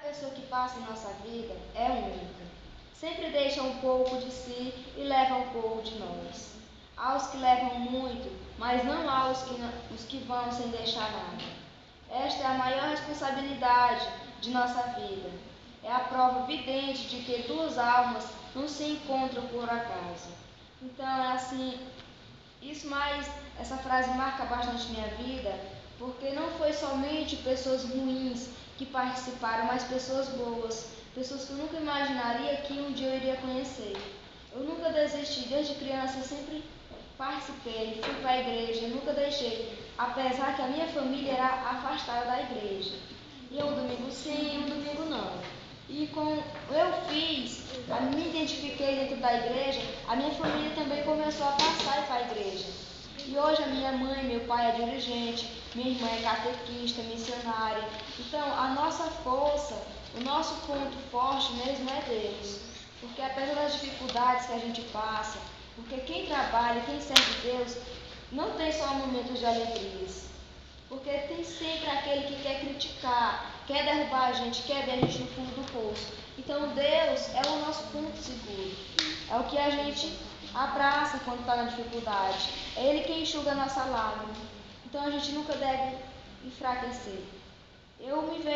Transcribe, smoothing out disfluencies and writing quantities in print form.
pessoa que passa em nossa vida é única. Sempre deixa um pouco de si e leva um pouco de nós. Há os que levam muito, mas não há os que vão sem deixar nada. Esta é a maior responsabilidade de nossa vida. É a prova evidente de que duas almas não se encontram por acaso. Então é assim, essa frase marca bastante minha vida, porque não foi somente pessoas ruins que participaram, mas pessoas boas, pessoas que eu nunca imaginaria que um dia eu iria conhecer. Eu nunca desisti, desde criança eu sempre participei, fui para a igreja, nunca deixei, apesar que a minha família era afastada da igreja. E um domingo sim, um domingo não. E com me identifiquei dentro da igreja, a minha família também começou a passar para a igreja. E hoje a minha mãe e meu pai é dirigente, minha irmã é catequista, missionária. Então a nossa força, o nosso ponto forte mesmo é Deus. Porque apesar das dificuldades que a gente passa, porque quem trabalha, quem serve Deus, não tem só momentos de alegrias. Porque tem sempre aquele que quer criticar, quer derrubar a gente, quer ver a gente no fundo do poço. Então Deus é o nosso ponto seguro. É o que a gente abraça quando está na dificuldade. É Ele quem enxuga a nossa lágrima. Então a gente nunca deve enfraquecer. Eu me vejo